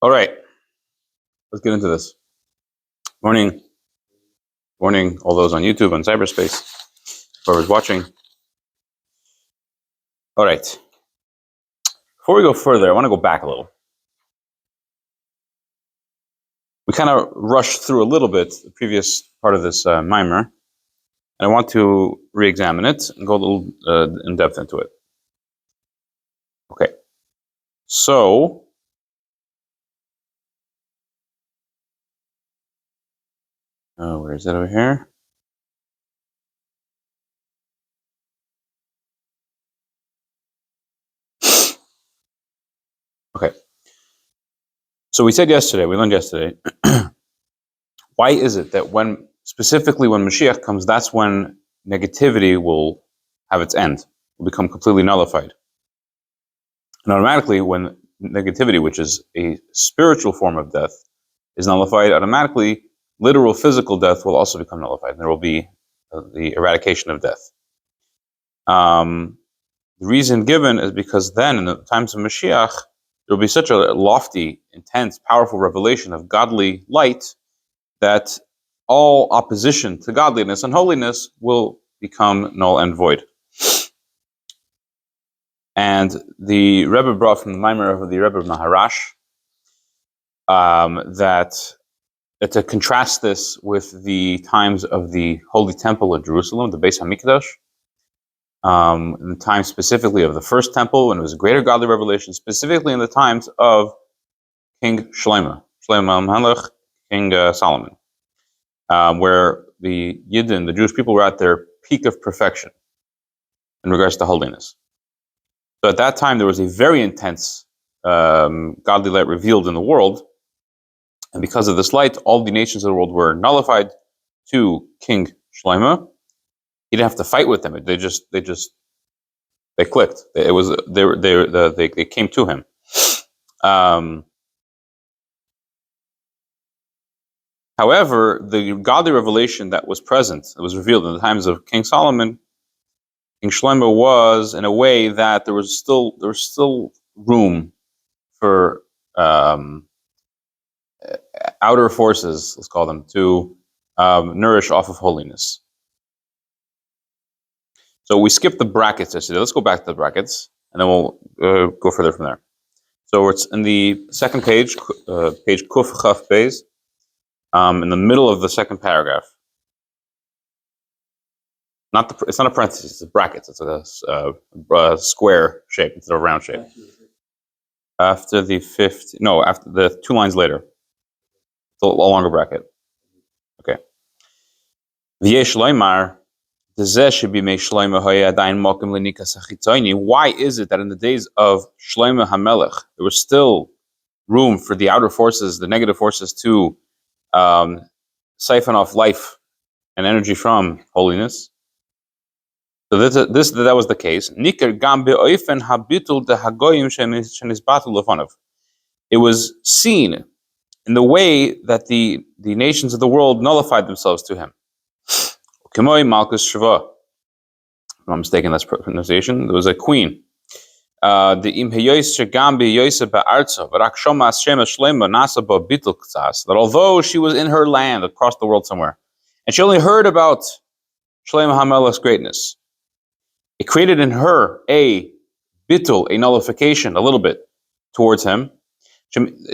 All right, let's get into this. Morning, all those on YouTube and cyberspace, whoever's watching. All right, before we go further, I want to go back a little. We kind of rushed through a little bit the previous part of this mimer, and I want to re-examine it and go a little in depth into it. Okay, so where is it over here? Okay, so we learned yesterday, why is it that specifically when Mashiach comes, that's when negativity will have its end, will become completely nullified. And automatically, when negativity, which is a spiritual form of death, is nullified, automatically literal physical death will also become nullified. And there will be the eradication of death. The reason given is because then, in the times of Mashiach, there will be such a lofty, intense, powerful revelation of godly light that all opposition to godliness and holiness will become null and void. And the Rebbe brought from the Maimer of the Rebbe Maharash that to contrast this with the times of the Holy Temple of Jerusalem, the Beis HaMikdash, in the time specifically of the first temple, when it was a greater godly revelation, specifically in the times of King Shlomo HaMelech, King Solomon, where the Yidden, the Jewish people, were at their peak of perfection in regards to holiness. So at that time, there was a very intense godly light revealed in the world, and because of this light, all the nations of the world were nullified to King Shlomo. He didn't have to fight with them; they clicked. They came to him. However, the godly revelation that was present, that was revealed in the times of King Solomon, King Shlomo, was in a way that there was still room for outer forces, let's call them, to nourish off of holiness. So we skipped the brackets yesterday. Let's go back to the brackets, and then we'll go further from there. So it's in the second page, page Kuf Chaf Beis, in the middle of the second paragraph. It's not a parenthesis, it's brackets. It's a square shape instead of a round shape. After the 2 lines later. It's a longer bracket. Okay. V'yesh loymar, why is it that in the days of Shlomo HaMelech, there was still room for the outer forces, the negative forces, to siphon off life and energy from holiness? So that was the case. It was seen in the way that the nations of the world nullified themselves to him. If I'm not mistaken, that's pronunciation. There was a queen. That although she was in her land across the world somewhere, and she only heard about Shlomo HaMelech's greatness, it created in her a bitul, a nullification, a little bit, towards him.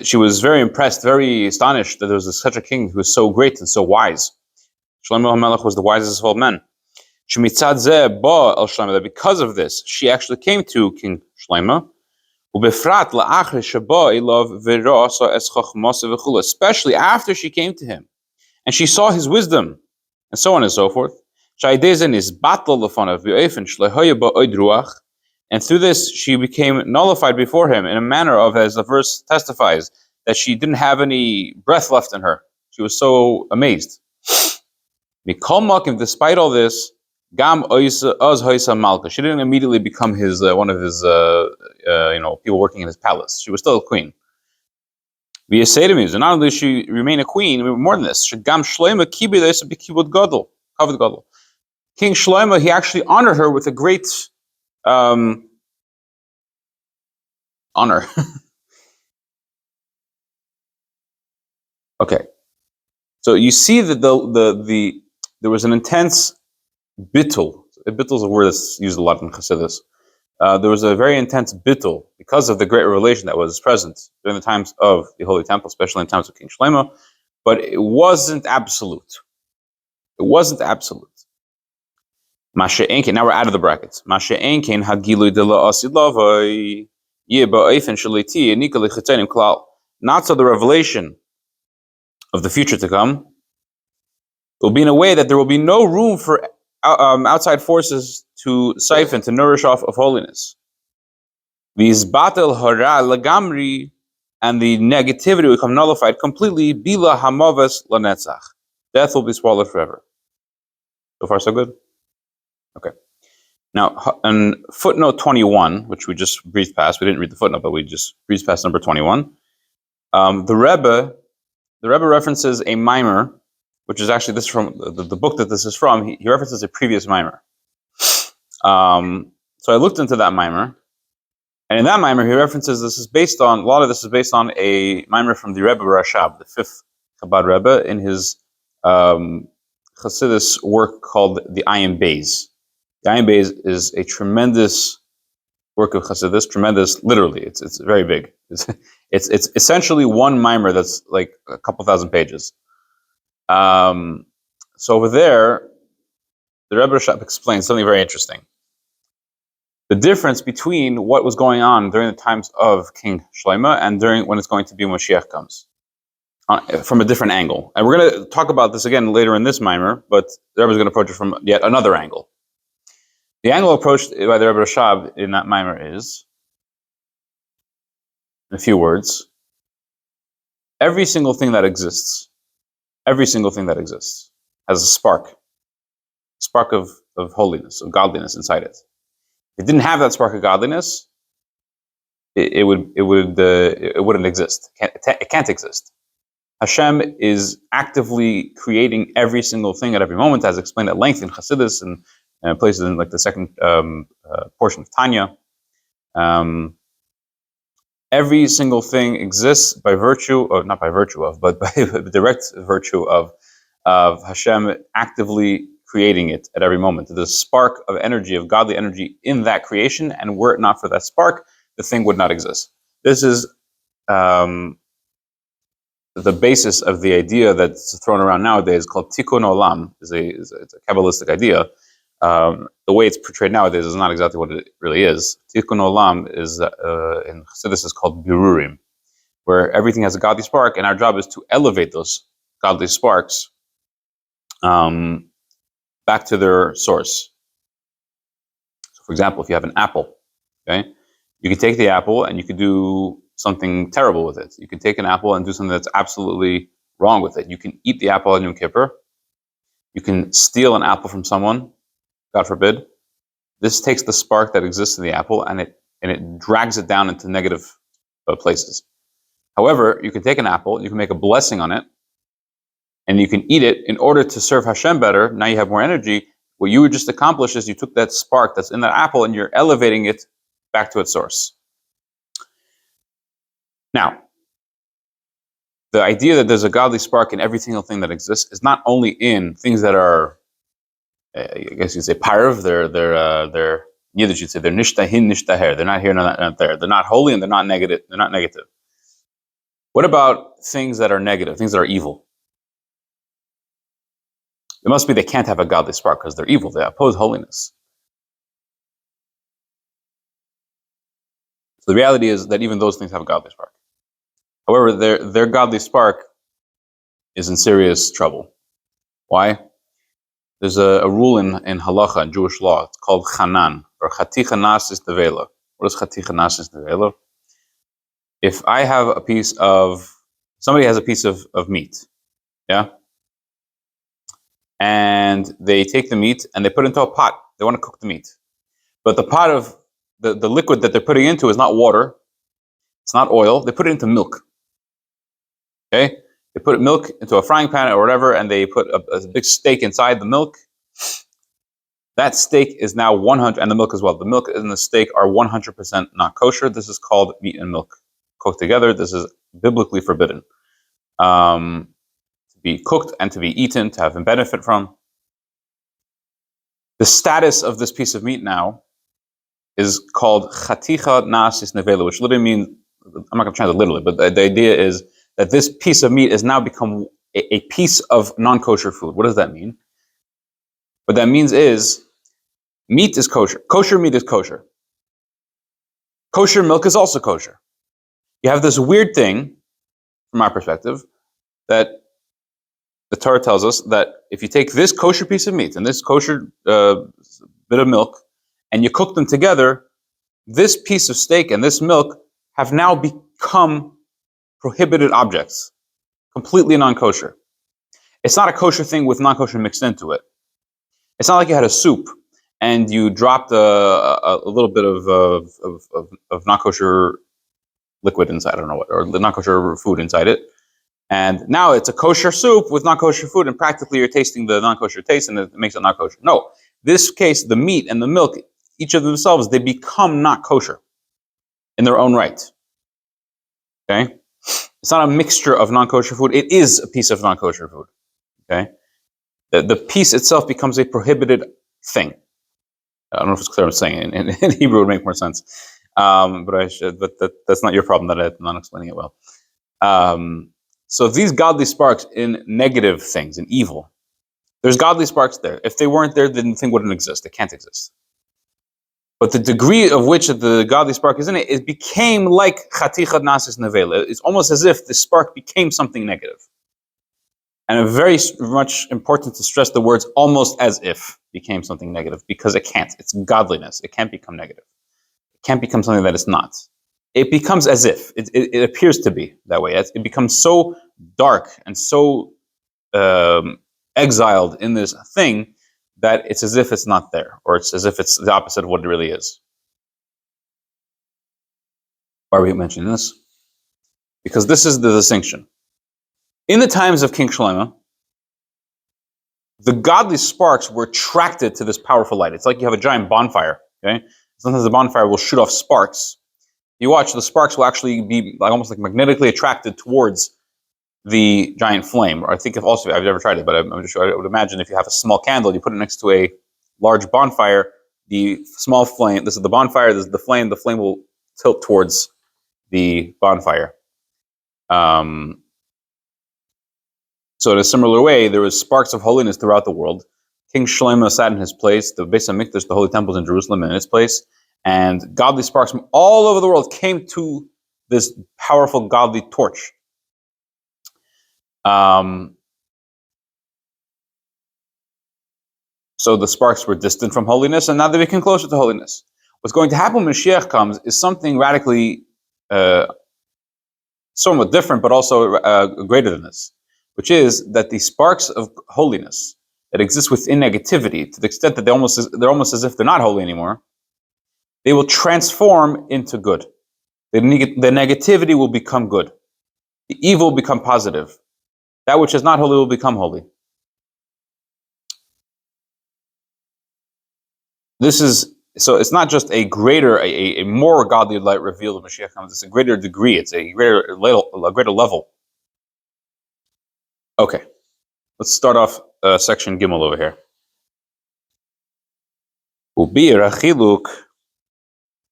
She was very impressed, very astonished that there was such a king who was so great and so wise. Shlomo HaMelech was the wisest of all men. That because of this, she actually came to King Shlomo, especially after she came to him, and she saw his wisdom, and so on and so forth. And through this, she became nullified before him in a manner of, as the verse testifies, that she didn't have any breath left in her. She was so amazed. Despite all this, she didn't immediately become his one of his people working in his palace. She was still a queen. And not only did she remain a queen, more than this, King Shlomo, he actually honored her with a great honor. Okay, so you see that there was an intense bittul. Bittul is a word that's used a lot in Chassidus. There was a very intense bittul because of the great revelation that was present during the times of the Holy Temple, especially in times of King Shlomo, but it wasn't absolute. It wasn't absolute. Mashe Enkin, now we're out of the brackets. Mashe Enkin Hagilu de la Asilavai Yeba Eifen Shaliti Nikali Chitenim Klal. Not so the revelation of the future to come will be in a way that there will be no room for outside forces to siphon, to nourish off of holiness. These batel hara lagamri, and the negativity will become nullified completely. Bilah Hamaves Lanetzach. Death will be swallowed forever. So far, so good? Okay. Now, on footnote 21, which we just breezed past, we didn't read the footnote, but we just breezed past number 21. The Rebbe references a mimer, which is actually, this is from the book that this is from. He references a previous mimer. So I looked into that mimer, and in that mimer he references a lot of this is based on a mimer from the Rebbe Rashab, the fifth Chabad Rebbe, in his Chassidus work called the Ayin Beis. The Ayin Beis is a tremendous work of Chassidus, tremendous, literally, it's very big. It's essentially one mimer that's like a couple thousand pages. So over there, the Rebbe Rashab explains something very interesting. The difference between what was going on during the times of King Shlomo and during when it's going to be when Mashiach comes, from a different angle. And we're going to talk about this again later in this mimer, but the Rebbe is going to approach it from yet another angle. The angle approached by the Rebbe Rashab in that mimer is, in a few words, every single thing that exists has a spark of holiness, of godliness inside it. If it didn't have that spark of godliness, it wouldn't exist. It can't exist. Hashem is actively creating every single thing at every moment, as explained at length in Chassidus and places in like the second portion of Tanya. Every single thing exists by virtue, or not by virtue of, but by direct virtue of Hashem actively creating it at every moment. The spark of energy, of godly energy in that creation, and were it not for that spark, the thing would not exist. This is the basis of the idea that's thrown around nowadays called Tikkun Olam. It's a Kabbalistic idea. The way it's portrayed nowadays is not exactly what it really is. Tikkun Olam is, in Chassidus, is called Birurim, where everything has a godly spark, and our job is to elevate those godly sparks back to their source. So, for example, if you have an apple, okay, you can take the apple and you can do something terrible with it. You can take an apple and do something that's absolutely wrong with it. You can eat the apple on Yom Kippur. You can steal an apple from someone, God forbid. This takes the spark that exists in the apple and it drags it down into negative places. However, you can take an apple, you can make a blessing on it, and you can eat it in order to serve Hashem better. Now you have more energy. What you would just accomplish is you took that spark that's in that apple and you're elevating it back to its source. Now, the idea that there's a godly spark in every single thing that exists is not only in things that are, I guess you'd say, parv. They're Yiddish, you'd say they're nishtahin, nishtaher. They're not here, not there. They're not holy, and they're not negative. They're not negative. What about things that are negative, things that are evil? It must be they can't have a godly spark because they're evil. They oppose holiness. So the reality is that even those things have a godly spark. However, their godly spark is in serious trouble. Why? There's a rule in halacha, in Jewish law. It's called chanan, or chaticha nasis nevela. What is chaticha nasis nevela? If I have somebody has a piece of meat, yeah? And they take the meat and they put it into a pot. They want to cook the meat. But the pot of the liquid that they're putting into is not water. It's not oil. They put it into milk. Okay? They put milk into a frying pan or whatever, and they put a big steak inside the milk. That steak is now 100, and the milk as well. The milk and the steak are 100% not kosher. This is called meat and milk cooked together. This is biblically forbidden. to be cooked and to be eaten, to have a benefit from. The status of this piece of meat now is called chaticha nasis nevela, which literally means, I'm not going to translate literally, but the idea is that this piece of meat has now become a piece of non-kosher food. What does that mean? What that means is meat is kosher. Kosher meat is kosher. Kosher milk is also kosher. You have this weird thing, from our perspective, that the Torah tells us that if you take this kosher piece of meat and this kosher bit of milk, and you cook them together, this piece of steak and this milk have now become prohibited objects, completely non-kosher. It's not a kosher thing with non-kosher mixed into it. It's not like you had a soup and you dropped a little bit of non-kosher liquid inside, I don't know what, or non-kosher food inside it. And now it's a kosher soup with non-kosher food, and practically you're tasting the non-kosher taste, and it makes it not kosher. No, this case, the meat and the milk, each of themselves, they become not kosher in their own right. Okay? It's not a mixture of non-kosher food. It is a piece of non-kosher food. Okay? The piece itself becomes a prohibited thing. I don't know if it's clear what I'm saying. In Hebrew, it would make more sense. But that's not your problem that I'm not explaining it well. So these godly sparks in negative things, in evil, there's godly sparks there. If they weren't there, then the thing wouldn't exist. It can't exist. But the degree of which the godly spark is in it became like chaticha nasis nevela. It's almost as if the spark became something negative. And it's very much important to stress the words almost as if became something negative, because it can't. It's godliness. It can't become negative. It can't become something that it's not. It becomes as if. It appears to be that way. It becomes so dark and so exiled in this thing that it's as if it's not there, or it's as if it's the opposite of what it really is. Why are we mentioning this? Because this is the distinction. In the times of King Shlomo, the godly sparks were attracted to this powerful light. It's like you have a giant bonfire. Okay, sometimes the bonfire will shoot off sparks. You watch, the sparks will actually be like almost like magnetically attracted towards the giant flame. Or I think also, I've never tried it, but I'm just sure, I would imagine if you have a small candle, you put it next to a large bonfire, the small flame, this is the bonfire, this is the flame will tilt towards the bonfire. So in a similar way, there was sparks of holiness throughout the world. King Shlomo sat in his place, the Beis HaMikdash, the holy temples in Jerusalem, in its place, and godly sparks from all over the world came to this powerful godly torch. So the sparks were distant from holiness, and now they became closer to holiness. What's going to happen when Mashiach comes is something radically, somewhat different, but also greater than this, which is that the sparks of holiness that exist within negativity, to the extent that they're almost as if they're not holy anymore, they will transform into good. The negativity will become good. The evil will become positive. That which is not holy will become holy. This is, so it's not just a greater, a more godly light revealed when Mashiach comes. It's a greater degree. It's a greater level. Okay, let's start off section Gimel over here. Ubir achiluk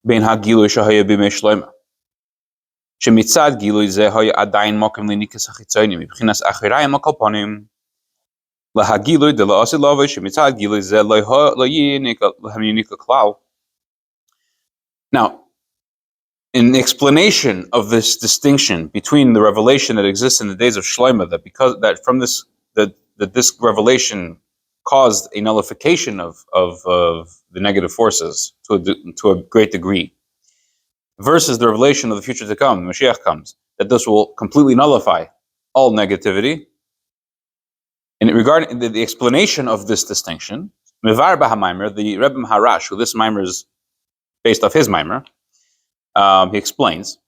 ben hagilui shahaya b'mei shloima. Shemitzad gilui ze haya adayin mokem linikas hachitzayim b'chinas achirayim akalpanim. Lahagilui de la'asi lavay shemitzad gilui ze layinika lahaminika klau. Now, in explanation of this distinction between the revelation that exists in the days of Shlomo, that this revelation caused a nullification of the negative forces to a great degree, versus the revelation of the future to come, Mashiach comes, that this will completely nullify all negativity. And regarding the explanation of this distinction, Mevar B'Hamaimer, the Rebbe Maharash, who this Maimer is based off his Maimer, he explains,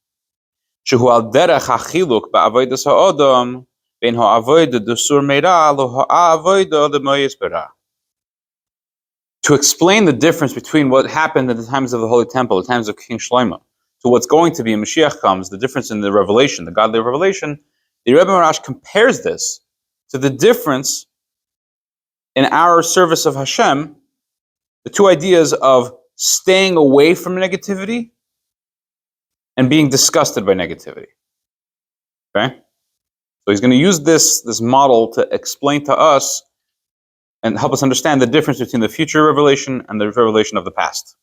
Shehu al derech hachiluk ba'avodas ha'odam ben ha'avodah d'sur meira lo ha'avodah d'moyes berah. To explain the difference between what happened at the times of the Holy Temple, the times of King Shlomo, to what's going to be when Mashiach comes, the difference in the revelation, the godly revelation, The Rebbe Marash compares this to the difference in our service of Hashem, the two ideas of staying away from negativity and being disgusted by negativity. Okay? So he's going to use this model to explain to us and help us understand the difference between the future revelation and the revelation of the past.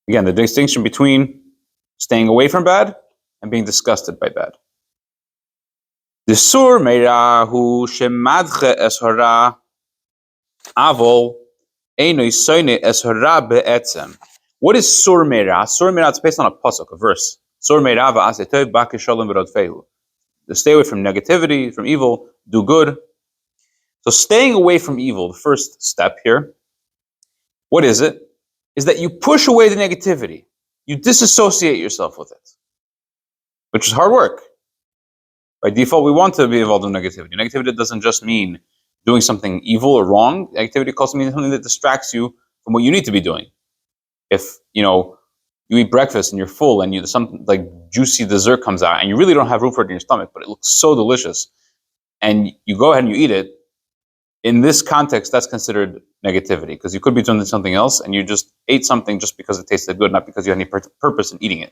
Again, the distinction between staying away from bad and being disgusted by bad. The sur meira hu shemadche es hara avol eino soine es hara be'etzem. What is sur meira? Sur meira, it's based on a pasuk, a verse. Sur meira va'asetov ba'kisholem v'rodfehu. To stay away from negativity, from evil, do good. So staying away from evil, the first step here, what is it? Is that you push away the negativity. You disassociate yourself with it, which is hard work. By default, we want to be involved in negativity. Negativity doesn't just mean doing something evil or wrong. Negativity also means something that distracts you from what you need to be doing. If, you eat breakfast and you're full and some like juicy dessert comes out and you really don't have room for it in your stomach, but it looks so delicious, and you go ahead and you eat it, in this context, that's considered negativity, because you could be doing something else and you just ate something just because it tasted good, not because you had any purpose in eating it.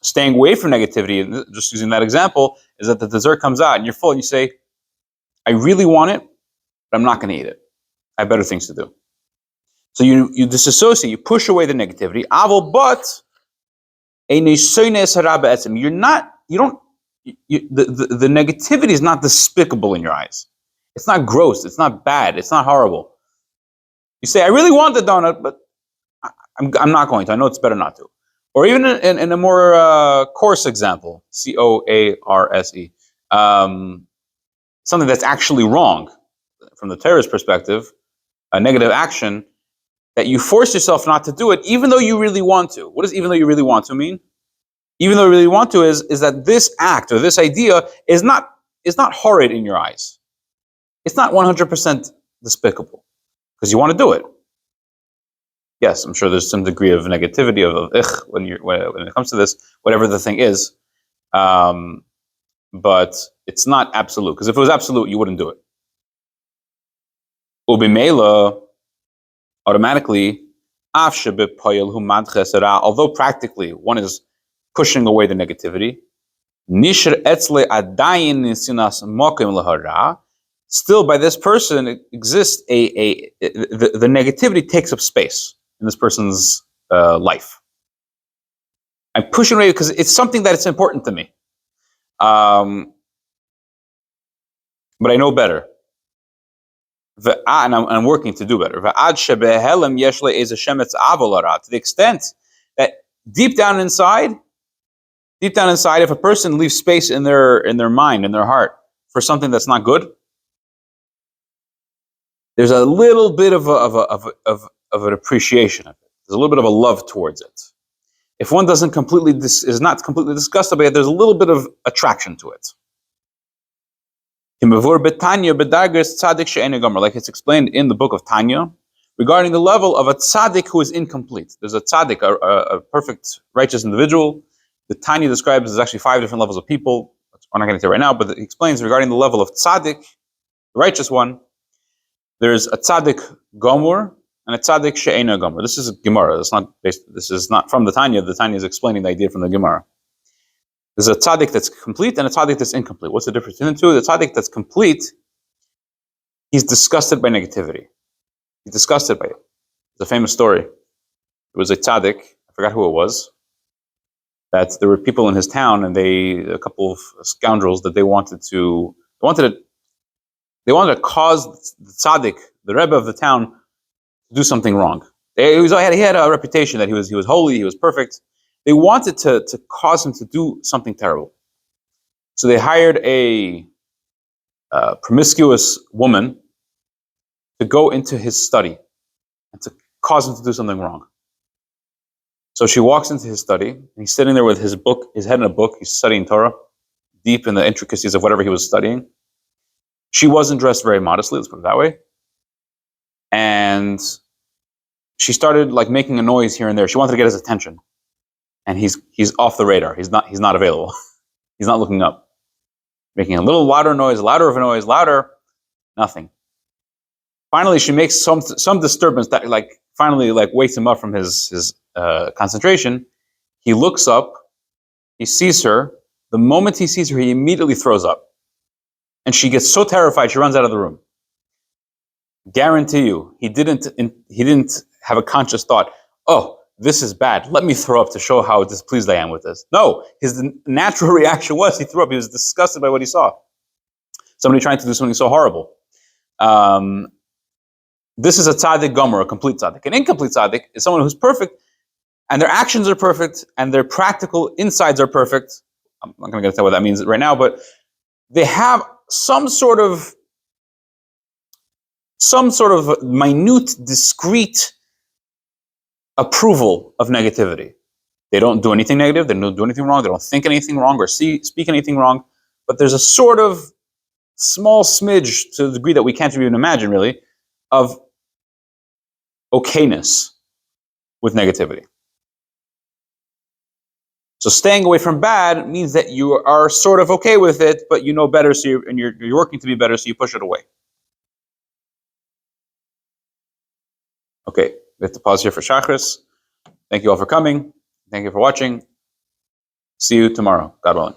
Staying away from negativity, and just using that example, is that the dessert comes out and you're full and you say, I really want it, but I'm not going to eat it. I have better things to do. So you disassociate, you push away the negativity. Aval, but the negativity is not despicable in your eyes. It's not gross. It's not bad. It's not horrible. You say, I really want the donut, but I'm not going to. I know it's better not to. Or even in a more coarse example, coarse, something that's actually wrong from the terrorist perspective, a negative action, that you force yourself not to do it, even though you really want to. What does even though you really want to mean? Even though you really want to is that this act or this idea is not horrid in your eyes. It's not 100% despicable because you want to do it. Yes, I'm sure there's some degree of negativity of when it comes to this, whatever the thing is, but it's not absolute, because if it was absolute, you wouldn't do it. Ubimela, automatically, although practically one is pushing away the negativity, still by this person it exists the negativity takes up space in this person's life. I'm pushing away because it's something that it's important to me, but I know better, and I'm working to do better. To the extent that deep down inside, if a person leaves space in their mind, in their heart, for something that's not good, there's a little bit of an appreciation of it. There's a little bit of a love towards it. If one is not completely disgusted by it, there's a little bit of attraction to it. Like it's explained in the book of Tanya, regarding the level of a tzaddik who is incomplete. There's a tzaddik, a perfect, righteous individual. The Tanya describes there's actually 5 different levels of people. We're not going to get to right now, but it explains regarding the level of tzaddik, the righteous one. There's a tzaddik gomur and a tzaddik she'ena gomur. This is a Gemara. This is not from the Tanya. The Tanya is explaining the idea from the Gemara. There's a tzaddik that's complete and a tzaddik that's incomplete. What's the difference between the two? The tzaddik that's complete, he's disgusted by negativity. He's disgusted by it. There's a famous story. It was a tzaddik, I forgot who it was, that there were people in his town, and a couple of scoundrels, that they wanted to cause the tzaddik, the rebbe of the town, to do something wrong. He had a reputation that he was holy, he was perfect. They wanted to cause him to do something terrible. So they hired a promiscuous woman to go into his study and to cause him to do something wrong. So she walks into his study, and he's sitting there with his head in a book. He's studying Torah, deep in the intricacies of whatever he was studying. She wasn't dressed very modestly, let's put it that way. And she started making a noise here and there. She wanted to get his attention. and he's off the radar. He's not available. He's not looking up. Making a little louder noise, louder of a noise, louder, nothing. Finally, she makes some disturbance that finally wakes him up from his concentration. He looks up, he sees her. The moment he sees her, he immediately throws up. And she gets so terrified, she runs out of the room. Guarantee you, he didn't have a conscious thought, oh, this is bad. Let me throw up to show how displeased I am with this. No, his natural reaction was he threw up. He was disgusted by what he saw. Somebody trying to do something so horrible. This is a tzaddik gomer, a complete tzaddik. An incomplete tzaddik is someone who's perfect, and their actions are perfect, and their practical insides are perfect. I'm not going to tell what that means right now, but they have some sort of minute, discrete approval of negativity. They don't do anything negative, they don't do anything wrong, they don't think anything wrong or speak anything wrong, but there's a sort of small smidge, to the degree that we can't even imagine really, of okayness with negativity. So staying away from bad means that you are sort of okay with it, but you know better, so you're working to be better, so you push it away. Okay, we have to pause here for Shachris. Thank you all for coming. Thank you for watching. See you tomorrow, God willing.